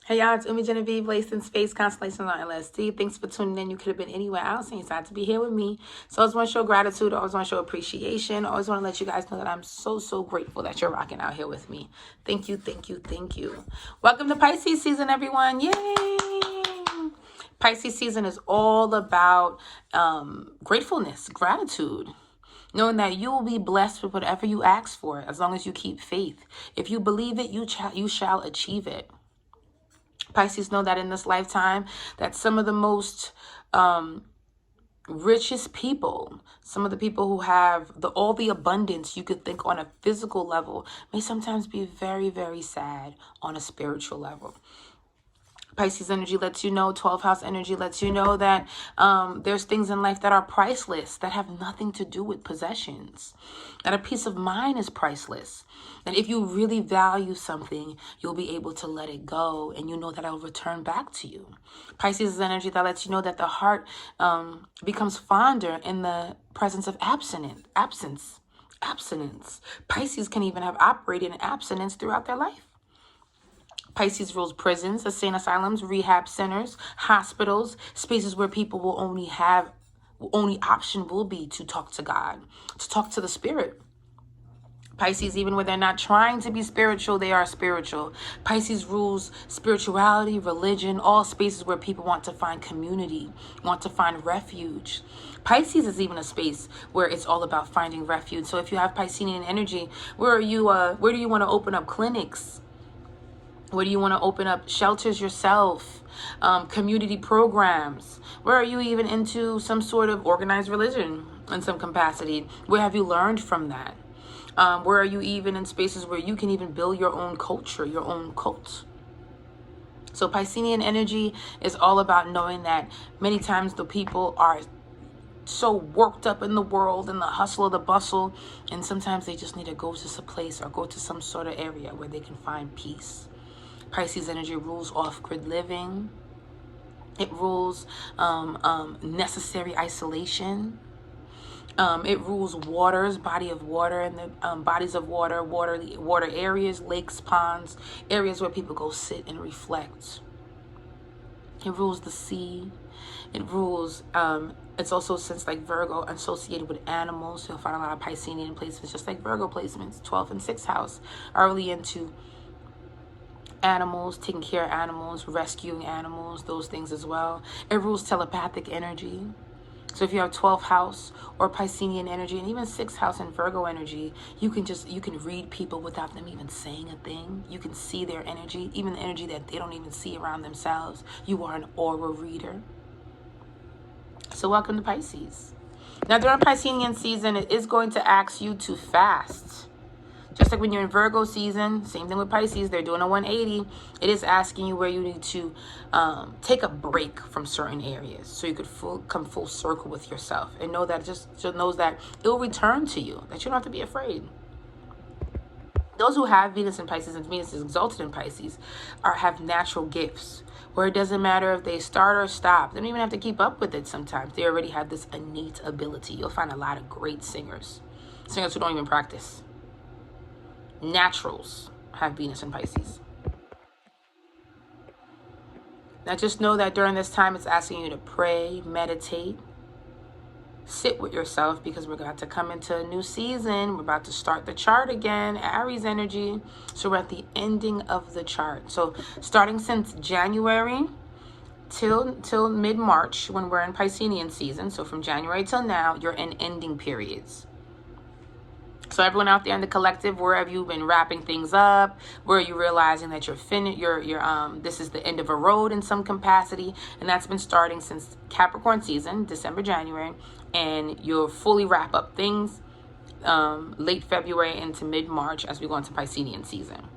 Hey y'all, it's Umi Genevieve, laced in Space Constellations on LSD. Thanks for tuning in. You could have been anywhere else and you decided to be here with me. So I always want to show gratitude. I always want to show appreciation. I always want to let you guys know that I'm so grateful that you're rocking out here with me. Thank you. Welcome to Pisces season, everyone. Yay! Pisces season is all about gratefulness, gratitude. Knowing that you will be blessed with whatever you ask for as long as you keep faith. If you believe it, you shall achieve it. Pisces know that in this lifetime, that some of the most richest people, some of the people who have all the abundance you could think on a physical level, may sometimes be very sad on a spiritual level. Pisces energy lets you know, 12th house energy lets you know that there's things in life that are priceless, that have nothing to do with possessions, that a peace of mind is priceless. And if you really value something, you'll be able to let it go, and you know that it'll return back to you. Pisces is energy that lets you know that the heart becomes fonder in the presence of abstinence. Pisces can even have operated in abstinence throughout their life. Pisces rules prisons, insane asylums, rehab centers, hospitals, spaces where people will only option will be to talk to God, to talk to the spirit. Pisces, even when they're not trying to be spiritual, they are spiritual. Pisces rules spirituality, religion, all spaces where people want to find community, want to find refuge. Pisces is even a space where it's all about finding refuge. So if you have Piscean energy, where do you want to open up clinics? Where do you want to open up shelters yourself, community programs? Where are you even into some sort of organized religion in some capacity? Where have you learned from that? Where are you even in spaces where you can even build your own culture, your own cult? So Piscean energy is all about knowing that many times the people are so worked up in the world and the hustle of the bustle, and sometimes they just need to go to some place or go to some sort of area where they can find peace. Pisces energy rules off-grid living. It rules necessary isolation. It rules waters, body of water, and the bodies of water areas, lakes, ponds, areas where people go sit and reflect. It rules the sea. It rules, it's also, since like Virgo, associated with animals. So you'll find a lot of Piscean placements, just like Virgo placements. 12th and 6th house are really into animals, taking care of animals, rescuing animals, those things as well. It rules telepathic energy. So if you have 12th house or Piscean energy, and even 6th house and Virgo energy, you can read people without them even saying a thing. You can see their energy, even the energy that they don't even see around themselves. You are an aura reader. So welcome to Pisces. Now during Piscean season, it is going to ask you to fast. Just like when you're in Virgo season, same thing with Pisces, they're doing a 180. It is asking you where you need to take a break from certain areas so you could come full circle with yourself, and know that knows that it will return to you, that you don't have to be afraid. Those who have Venus in Pisces, and Venus is exalted in Pisces, have natural gifts where it doesn't matter if they start or stop. They don't even have to keep up with it sometimes. They already have this innate ability. You'll find a lot of great singers who don't even practice. Naturals have Venus in Pisces. Now just know that during this time, it's asking you to pray, meditate, sit with yourself, because we're about to come into a new season. We're about to start the chart again, Aries energy. So we're at the ending of the chart. So starting since January till mid-March, when we're in Piscean season. So from January till now, you're in ending periods. So everyone out there in the collective, where have you been wrapping things up? Where are you realizing that this is the end of a road in some capacity? And that's been starting since Capricorn season, December, January, and you'll fully wrap up things late February into mid-March as we go into Piscean season.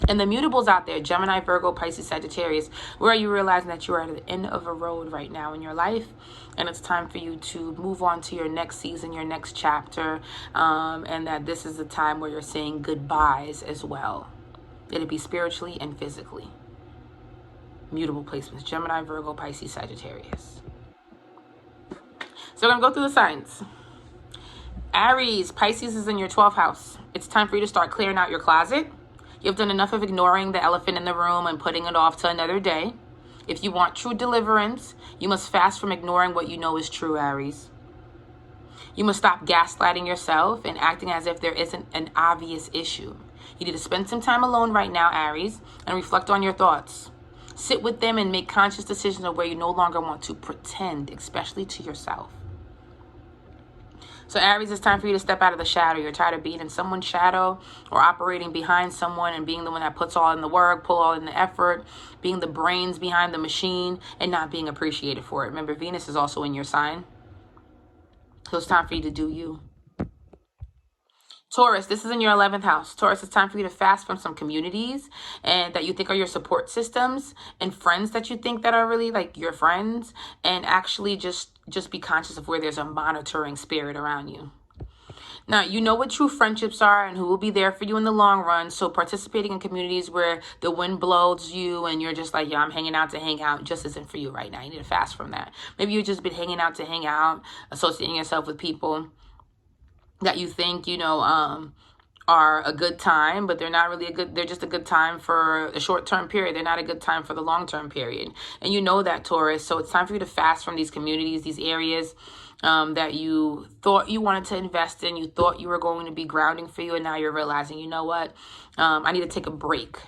And the mutables out there, Gemini, Virgo, Pisces, Sagittarius, where are you realizing that you're at the end of a road right now in your life, and it's time for you to move on to your next season, your next chapter, and that this is the time where you're saying goodbyes as well. It'll be spiritually and physically. Mutable placements, Gemini, Virgo, Pisces, Sagittarius. So I'm going to go through the signs. Aries, Pisces is in your 12th house. It's time for you to start clearing out your closet, You've done enough of ignoring the elephant in the room and putting it off to another day. If you want true deliverance, you must fast from ignoring what you know is true, Aries. You must stop gaslighting yourself and acting as if there isn't an obvious issue. You need to spend some time alone right now, Aries, and reflect on your thoughts. Sit with them and make conscious decisions of where you no longer want to pretend, especially to yourself. So Aries, it's time for you to step out of the shadow. You're tired of being in someone's shadow or operating behind someone and being the one that puts all in the work, pull all in the effort, being the brains behind the machine and not being appreciated for it. Remember, Venus is also in your sign. So it's time for you to do you. Taurus, this is in your 11th house. Taurus, it's time for you to fast from some communities and that you think are your support systems and friends that you think that are really like your friends, and actually just be conscious of where there's a monitoring spirit around you. Now, you know what true friendships are and who will be there for you in the long run. So participating in communities where the wind blows you and you're just like, yeah, I'm hanging out to hang out, just isn't for you right now. You need to fast from that. Maybe you've just been hanging out to hang out, associating yourself with people that you think, are a good time, but they're not really they're just a good time for a short-term period. They're not a good time for the long-term period. And you know that, Taurus. So it's time for you to fast from these communities, these areas that you thought you wanted to invest in, you thought you were going to be grounding for you, and now you're realizing, you know what, I need to take a break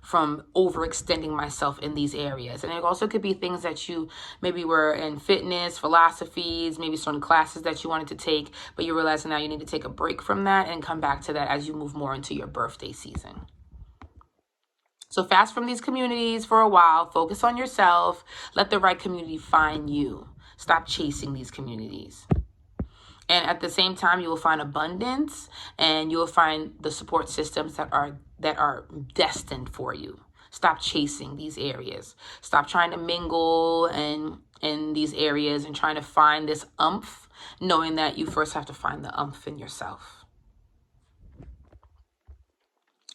from overextending myself in these areas. And it also could be things that you maybe were in fitness, philosophies, maybe certain classes that you wanted to take, but you're realizing now you need to take a break from that and come back to that as you move more into your birthday season. So fast from these communities for a while, focus on yourself, let the right community find you. Stop chasing these communities. And at the same time, you will find abundance and you will find the support systems that are destined for you. Stop chasing these areas. Stop trying to mingle in these areas and trying to find this umph, knowing that you first have to find the umph in yourself.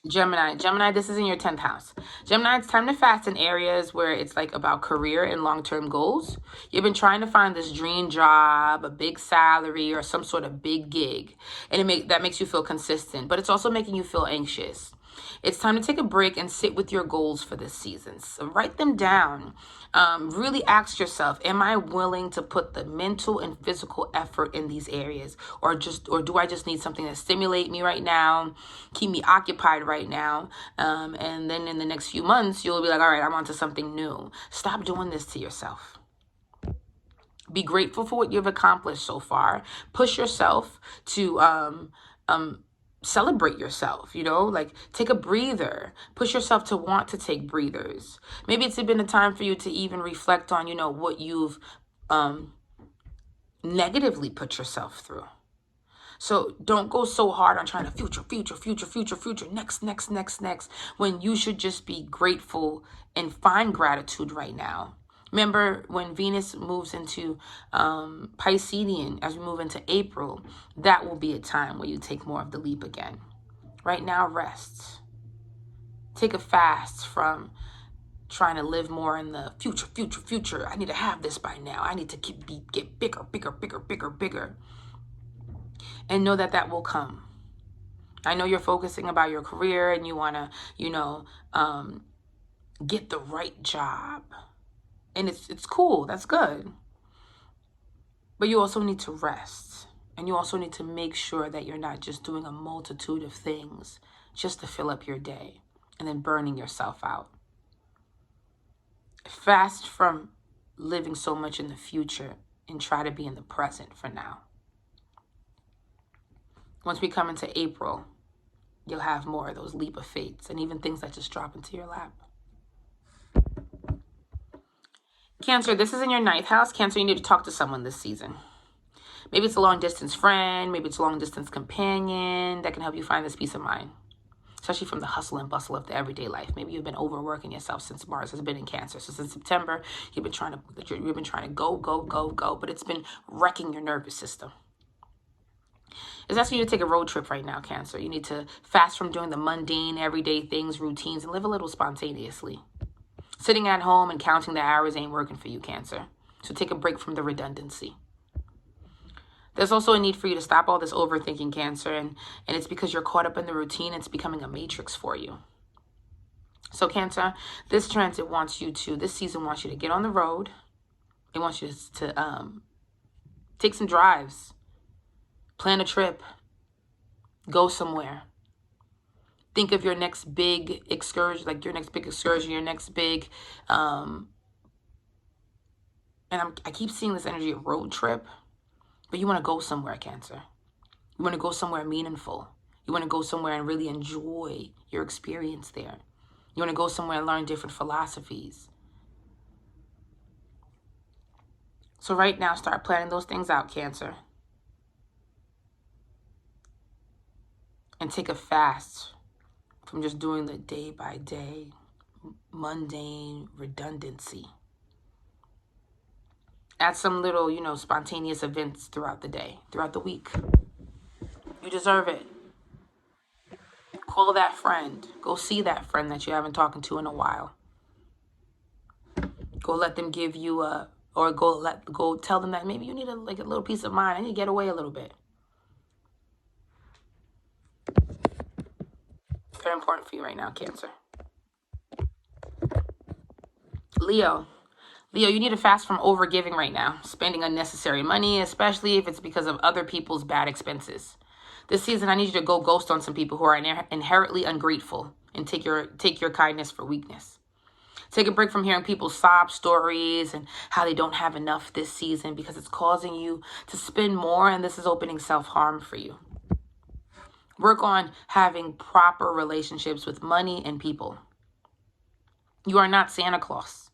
Gemini, this is in your 10th house. Gemini, it's time to fast in areas where it's like about career and long-term goals. You've been trying to find this dream job, a big salary, or some sort of big gig. And that makes you feel consistent, but it's also making you feel anxious. It's time to take a break and sit with your goals for this season. So write them down. Really ask yourself, am I willing to put the mental and physical effort in these areas? Or do I just need something to stimulate me right now, keep me occupied right now? And then in the next few months, you'll be like, all right, I'm on to something new. Stop doing this to yourself. Be grateful for what you've accomplished so far. Push yourself to celebrate yourself, like take a breather. Push yourself to want to take breathers. Maybe it's been a time for you to even reflect on, what you've negatively put yourself through. So don't go so hard on trying to future, next, when you should just be grateful and find gratitude right now. Remember, when Venus moves into Piscean, as we move into April, that will be a time where you take more of the leap again. Right now, rest. Take a fast from trying to live more in the future. I need to have this by now. I need to get bigger. And know that will come. I know you're focusing about your career and you want to, get the right job. And it's cool. That's good. But you also need to rest. And you also need to make sure that you're not just doing a multitude of things just to fill up your day and then burning yourself out. Fast from living so much in the future and try to be in the present for now. Once we come into April, you'll have more of those leap of fates and even things that just drop into your lap. Cancer, this is in your 9th house. Cancer, you need to talk to someone this season. Maybe it's a long-distance friend. Maybe it's a long-distance companion that can help you find this peace of mind, especially from the hustle and bustle of the everyday life. Maybe you've been overworking yourself since Mars has been in Cancer. So since September, you've been trying to go, but it's been wrecking your nervous system. It's asking you to take a road trip right now, Cancer. You need to fast from doing the mundane, everyday things, routines, and live a little spontaneously. Sitting at home and counting the hours ain't working for you, Cancer. So take a break from the redundancy. There's also a need for you to stop all this overthinking, Cancer, and it's because you're caught up in the routine. It's becoming a matrix for you. So Cancer, this season wants you to get on the road. It wants you to take some drives, plan a trip, go somewhere. Think of your next big excursion, your next big, and I keep seeing this energy of road trip, but you want to go somewhere, Cancer. You want to go somewhere meaningful. You want to go somewhere and really enjoy your experience there. You want to go somewhere and learn different philosophies. So right now, start planning those things out, Cancer. And take a fast from just doing the day by day, mundane redundancy. Add some little, spontaneous events throughout the day, throughout the week. You deserve it. Call that friend. Go see that friend that you haven't talked to in a while. Go let them give you go tell them that maybe you need a little peace of mind. I need to get away a little bit. Very important for you right now, Cancer. Leo, you need to fast from overgiving right now, spending unnecessary money, especially if it's because of other people's bad expenses. This season, I need you to go ghost on some people who are inherently ungrateful and take your kindness for weakness. Take a break from hearing people's sob stories and how they don't have enough this season, because it's causing you to spend more, and this is opening self-harm for you. Work on having proper relationships with money and people. You are not Santa Claus.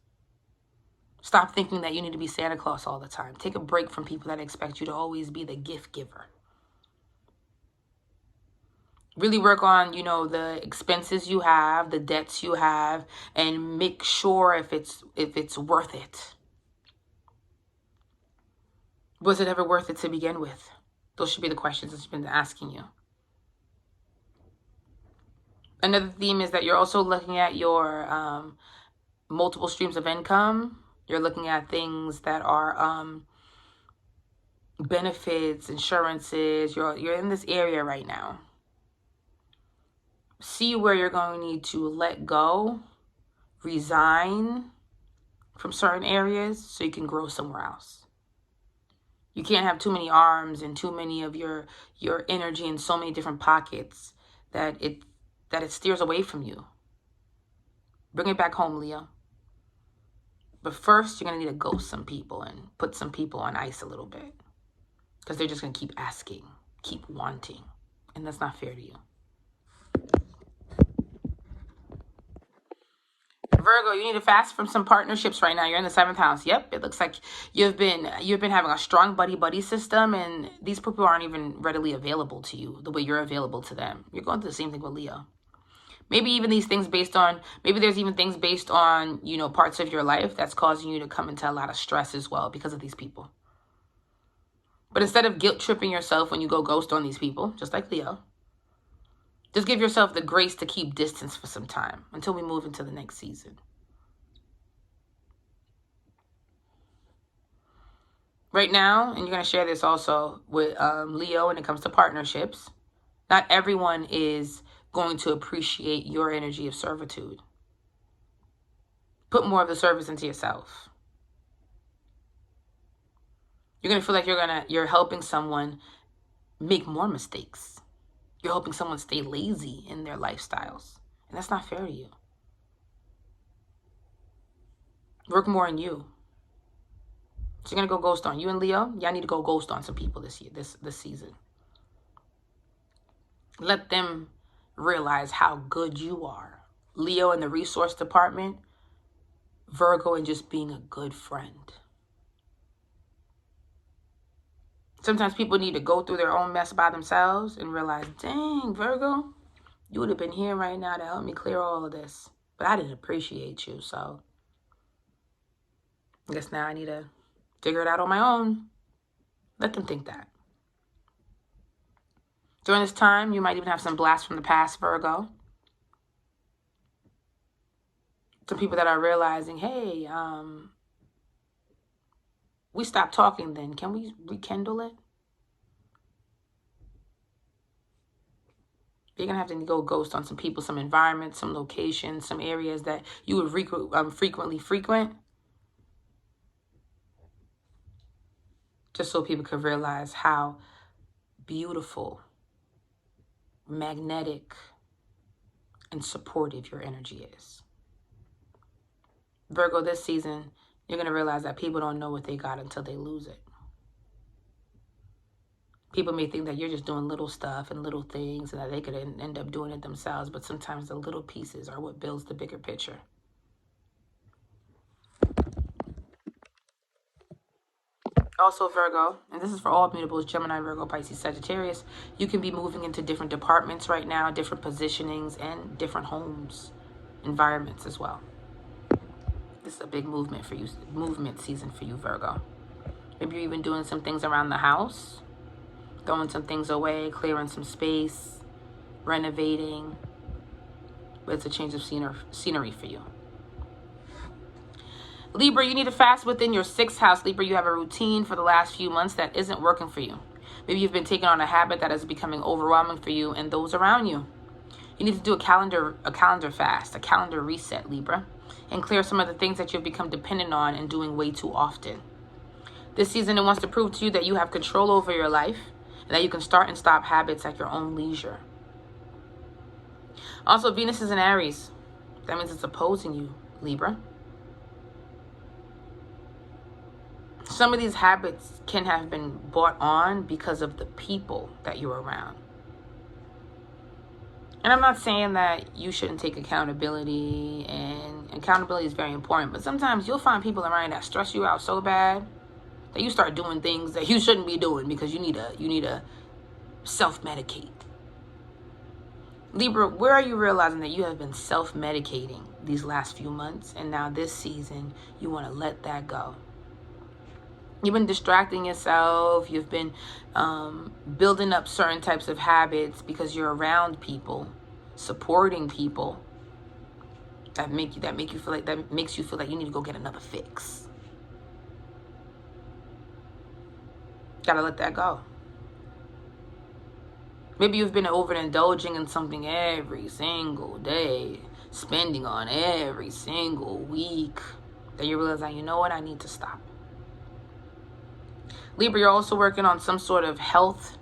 Stop thinking that you need to be Santa Claus all the time. Take a break from people that expect you to always be the gift giver. Really work on, the expenses you have, the debts you have, and make sure if it's worth it. Was it ever worth it to begin with? Those should be the questions it's been asking you. Another theme is that you're also looking at your multiple streams of income. You're looking at things that are benefits, insurances. You're in this area right now. See where you're going to need to let go, resign from certain areas so you can grow somewhere else. You can't have too many arms and too many of your energy in so many different pockets that it steers away from you. Bring it back home, Leo. But first, you're going to need to ghost some people and put some people on ice a little bit, because they're just going to keep asking, keep wanting, and that's not fair to you. Virgo, you need to fast from some partnerships right now. You're in the 7th house. Yep, it looks like you've been having a strong buddy system, and these people aren't even readily available to you the way you're available to them. You're going through the same thing with Leo. Maybe there's even things based on, parts of your life that's causing you to come into a lot of stress as well because of these people. But instead of guilt tripping yourself when you go ghost on these people, just like Leo, just give yourself the grace to keep distance for some time until we move into the next season. Right now, and you're going to share this also with Leo when it comes to partnerships, not everyone is going to appreciate your energy of servitude. Put more of the service into yourself. You're going to feel like you're helping someone make more mistakes. You're helping someone stay lazy in their lifestyles. And that's not fair to you. Work more on you. So you're going to go ghost on. You and Leo, y'all need to go ghost on some people this season. Let them realize how good you are. Leo in the resource department, Virgo in just being a good friend. Sometimes people need to go through their own mess by themselves and realize, dang, Virgo, you would have been here right now to help me clear all of this. But I didn't appreciate you, so I guess now I need to figure it out on my own. Let them think that. During this time, you might even have some blasts from the past, Virgo. Some people that are realizing, hey, we stopped talking then. Can we rekindle it? You're going to have to go ghost on some people, some environments, some locations, some areas that you would frequently frequent. Just so people could realize how beautiful, magnetic, and supportive your energy is. Virgo, this season, you're going to realize that people don't know what they got until they lose it. People may think that you're just doing little stuff and little things and that they could end up doing it themselves, but sometimes the little pieces are what builds the bigger picture. Also, Virgo, and this is for all mutables, Gemini, Virgo, Pisces, Sagittarius, you can be moving into different departments right now, different positionings, and different homes, environments as well. This is a big movement for you, movement season for you, Virgo. Maybe you're even doing some things around the house, throwing some things away, clearing some space, renovating. But it's a change of scenery for you. Libra, you need to fast within your 6th house. Libra, you have a routine for the last few months that isn't working for you. Maybe you've been taking on a habit that is becoming overwhelming for you and those around you. You need to do a calendar fast, a calendar reset, Libra, and clear some of the things that you've become dependent on and doing way too often. This season, it wants to prove to you that you have control over your life and that you can start and stop habits at your own leisure. Also, Venus is in Aries. That means it's opposing you, Libra. Some of these habits can have been brought on because of the people that you're around. And I'm not saying that you shouldn't take accountability, and accountability is very important, but sometimes you'll find people around that stress you out so bad that you start doing things that you shouldn't be doing because you need to self-medicate. Libra, where are you realizing that you have been self-medicating these last few months, and now this season you want to let that go? You've been distracting yourself. You've been building up certain types of habits because you're around people, supporting people that makes you feel like you need to go get another fix. Gotta let that go. Maybe you've been overindulging in something every single day, spending on every single week, that you realize that, you know what, I need to stop. Libra, you're also working on some sort of health,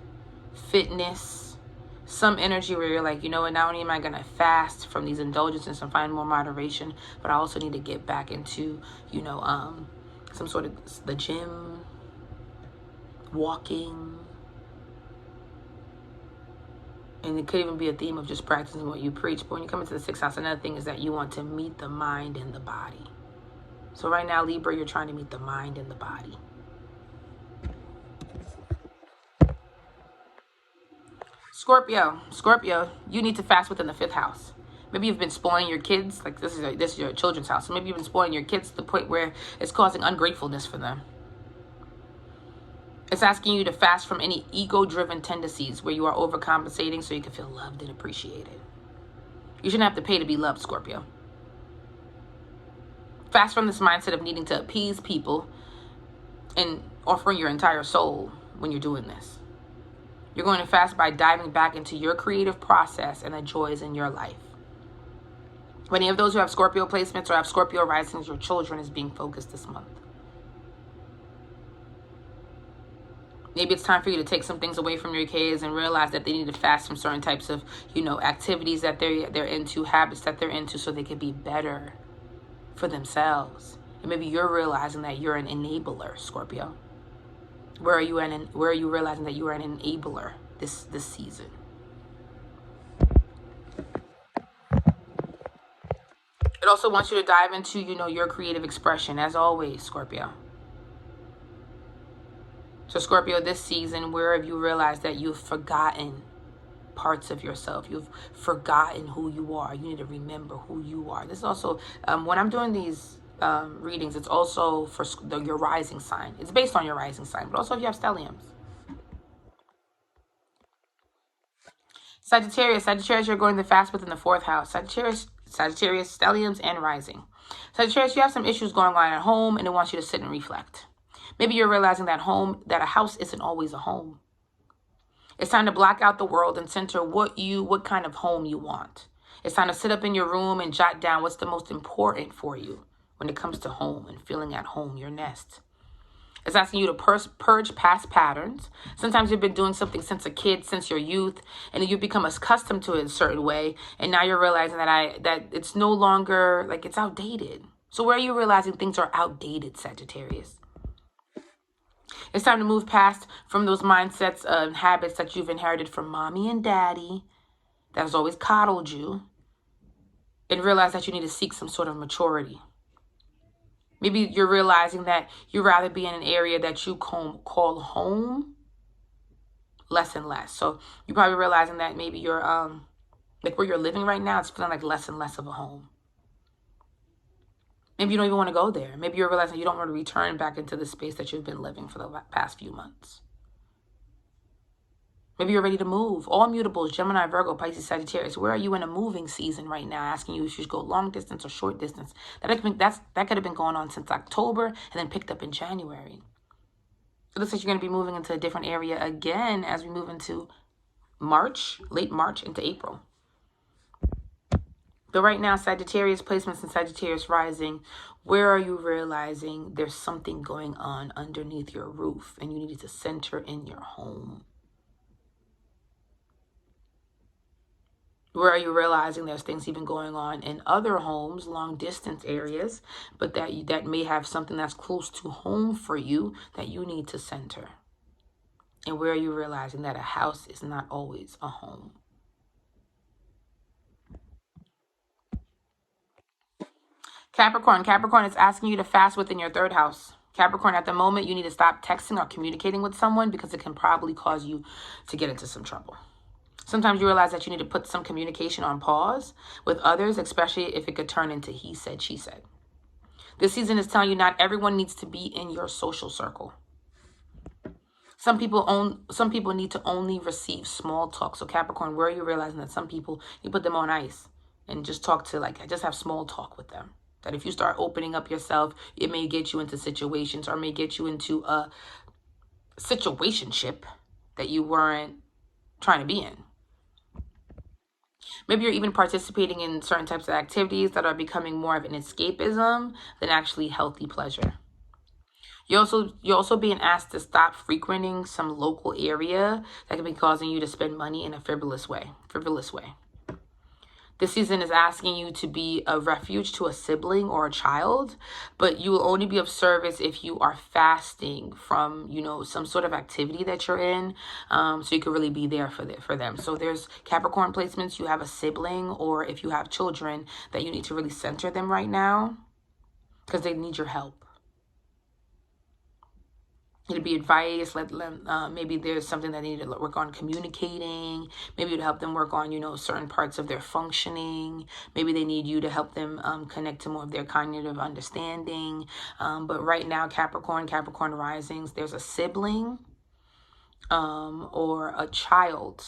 fitness, some energy where you're like, you know what, not only am I going to fast from these indulgences and find more moderation, but I also need to get back into, some sort of the gym, walking. And it could even be a theme of just practicing what you preach. But when you come into the 6th house, another thing is that you want to meet the mind and the body. So right now, Libra, you're trying to meet the mind and the body. Scorpio, you need to fast within the 5th house. Maybe you've been spoiling your kids, like this is your children's house. So maybe you've been spoiling your kids to the point where it's causing ungratefulness for them. It's asking you to fast from any ego-driven tendencies where you are overcompensating so you can feel loved and appreciated. You shouldn't have to pay to be loved, Scorpio. Fast from this mindset of needing to appease people and offering your entire soul when you're doing this. You're going to fast by diving back into your creative process and the joys in your life. For any of those who have Scorpio placements or have Scorpio risings, your children is being focused this month. Maybe it's time for you to take some things away from your kids and realize that they need to fast from certain types of, activities that they're into, habits that they're into, so they can be better for themselves. And maybe you're realizing that you're an enabler, Scorpio. Where are you realizing that you are an enabler this season? It also wants you to dive into, your creative expression, as always, Scorpio. So Scorpio, this season, where have you realized that you've forgotten parts of yourself? You've forgotten who you are. You need to remember who you are. This is also, when I'm doing these readings, it's also for your rising sign. It's based on your rising sign, but also if you have stelliums. Sagittarius, you're going to fast within the 4th house. Sagittarius, stelliums, and rising. Sagittarius, you have some issues going on at home, and it wants you to sit and reflect. Maybe you're realizing that a house isn't always a home. It's time to block out the world and center what kind of home you want. It's time to sit up in your room and jot down what's the most important for you when it comes to home and feeling at home, your nest. It's asking you to purge past patterns. Sometimes you've been doing something since a kid, since your youth, and you become accustomed to it a certain way, and now you're realizing that it's no longer, like, it's outdated. So where are you realizing things are outdated, Sagittarius? It's time to move past from those mindsets and habits that you've inherited from mommy and daddy that has always coddled you, and realize that you need to seek some sort of maturity. Maybe you're realizing that you'd rather be in an area that you call home less and less. So you're probably realizing that maybe you're like where you're living right now, it's feeling like less and less of a home. Maybe you don't even want to go there. Maybe you're realizing you don't want to return back into the space that you've been living for the past few months. Maybe you're ready to move. All mutables, Gemini, Virgo, Pisces, Sagittarius. Where are you in a moving season right now? Asking you if you should go long distance or short distance. That could have been going on since October and then picked up in January. It looks like you're going to be moving into a different area again as we move into March, late March into April. But right now, Sagittarius placements and Sagittarius rising, where are you realizing there's something going on underneath your roof and you need to center in your home? Where are you realizing there's things even going on in other homes, long distance areas, but that may have something that's close to home for you that you need to center? And where are you realizing that a house is not always a home? Capricorn is asking you to fast within your third house. Capricorn, at the moment, you need to stop texting or communicating with someone because it can probably cause you to get into some trouble. Sometimes you realize that you need to put some communication on pause with others, especially if it could turn into he said, she said. This season is telling you not everyone needs to be in your social circle. Some people need to only receive small talk. So Capricorn, where are you realizing that some people, you put them on ice and just talk to, just have small talk with them? That if you start opening up yourself, it may get you into situations or may get you into a situationship that you weren't trying to be in. Maybe you're even participating in certain types of activities that are becoming more of an escapism than actually healthy pleasure. You're also being asked to stop frequenting some local area that can be causing you to spend money in a frivolous way. This season is asking you to be a refuge to a sibling or a child, but you will only be of service if you are fasting from, some sort of activity that you're in, so you can really be there for them. So there's Capricorn placements, you have a sibling, or if you have children, that you need to really center them right now because they need your help. It'd be advice, let them, maybe there's something that they need to work on communicating. Maybe you'd help them work on, certain parts of their functioning. Maybe they need you to help them connect to more of their cognitive understanding. But right now, Capricorn risings, there's a sibling or a child,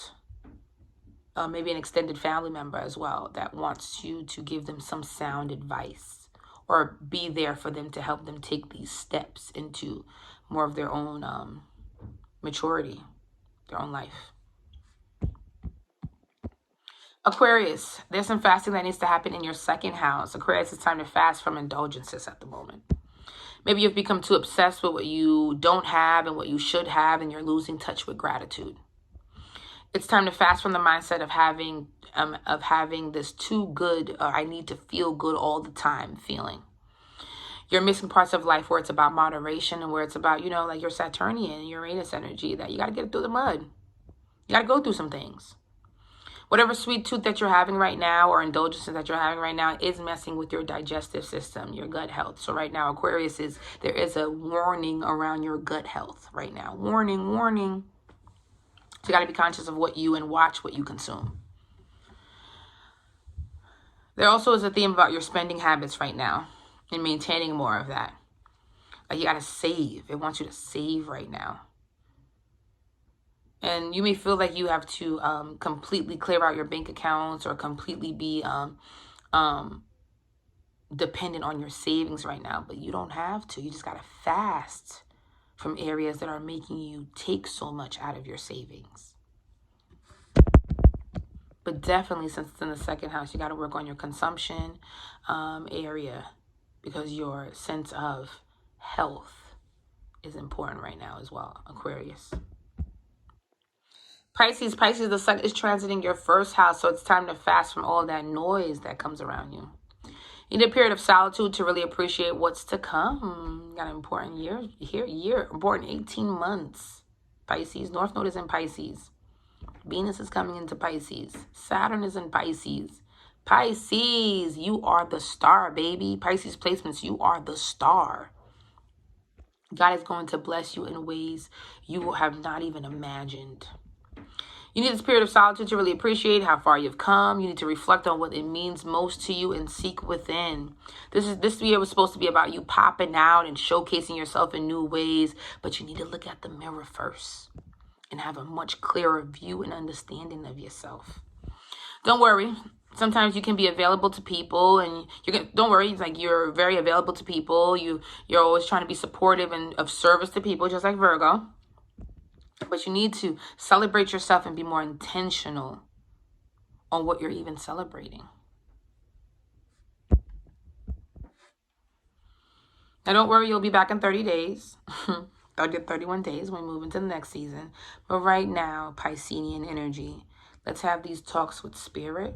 maybe an extended family member as well, that wants you to give them some sound advice or be there for them to help them take these steps into more of their own maturity, their own life. Aquarius, there's some fasting that needs to happen in your second house. Aquarius, it's time to fast from indulgences at the moment. Maybe you've become too obsessed with what you don't have and what you should have, and you're losing touch with gratitude. It's time to fast from the mindset of having this too good, or I need to feel good all the time feeling. You're missing parts of life where it's about moderation and where it's about, like your Saturnian, Uranus energy, that you got to get through the mud. You got to go through some things. Whatever sweet tooth that you're having right now or indulgences that you're having right now is messing with your digestive system, your gut health. So right now, Aquarius, there is a warning around your gut health right now. Warning. So you got to be conscious of what you and watch what you consume. There also is a theme about your spending habits right now and maintaining more of that. Like you got to save. It wants you to save right now. And you may feel like you have to completely clear out your bank accounts or completely be dependent on your savings right now. But you don't have to. You just got to fast from areas that are making you take so much out of your savings. But definitely, since it's in the second house, you got to work on your consumption area, because your sense of health is important right now as well, Aquarius. Pisces, the sun is transiting your first house, so it's time to fast from all that noise that comes around you. You need a period of solitude to really appreciate what's to come. You got an important important 18 months. Pisces, North Node is in Pisces. Venus is coming into Pisces. Saturn is in Pisces. Pisces, you are the star, baby. Pisces placements, you are the star. God is going to bless you in ways you have not even imagined. You need this period of solitude to really appreciate how far you've come. You need to reflect on what it means most to you and seek within. This year was supposed to be about you popping out and showcasing yourself in new ways, but you need to look at the mirror first and have a much clearer view and understanding of yourself. Don't worry. Sometimes you can be available to people, and don't worry. It's like you're very available to people. You're always trying to be supportive and of service to people, just like Virgo. But you need to celebrate yourself and be more intentional on what you're even celebrating. Now, don't worry, you'll be back in 30 days. 31 days when we move into the next season. But right now, Piscean energy, let's have these talks with spirit.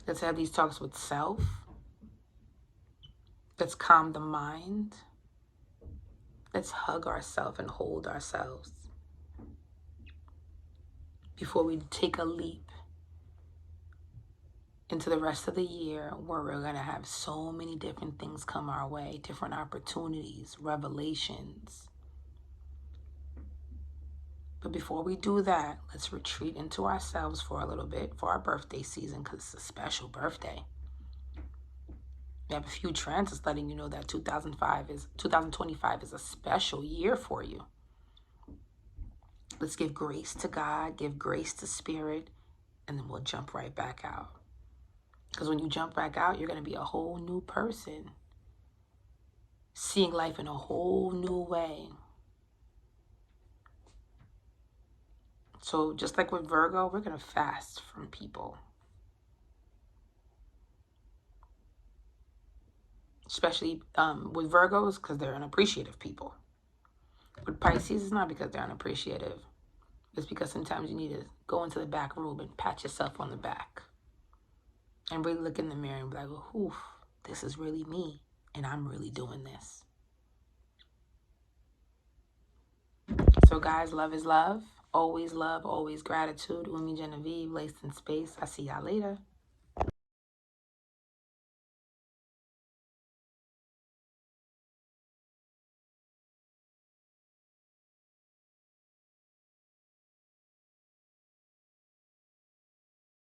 Let's have these talks with self. Let's calm the mind. Let's hug ourselves and hold ourselves before we take a leap into the rest of the year, where we're going to have so many different things come our way, different opportunities, revelations. But before we do that, let's retreat into ourselves for a little bit for our birthday season, because it's a special birthday. We have a few transits letting you know that 2025 is a special year for you. Let's give grace to God, give grace to spirit, and then we'll jump right back out. Because when you jump back out, you're going to be a whole new person, seeing life in a whole new way. So just like with Virgo, we're going to fast from people. Especially with Virgos, because they're unappreciative people. With Pisces, it's not because they're unappreciative. It's because sometimes you need to go into the back room and pat yourself on the back. And really look in the mirror and be like, oof, this is really me. And I'm really doing this. So guys, love is love. Always love, always gratitude. Umi Genevieve, laced in space. I see y'all later.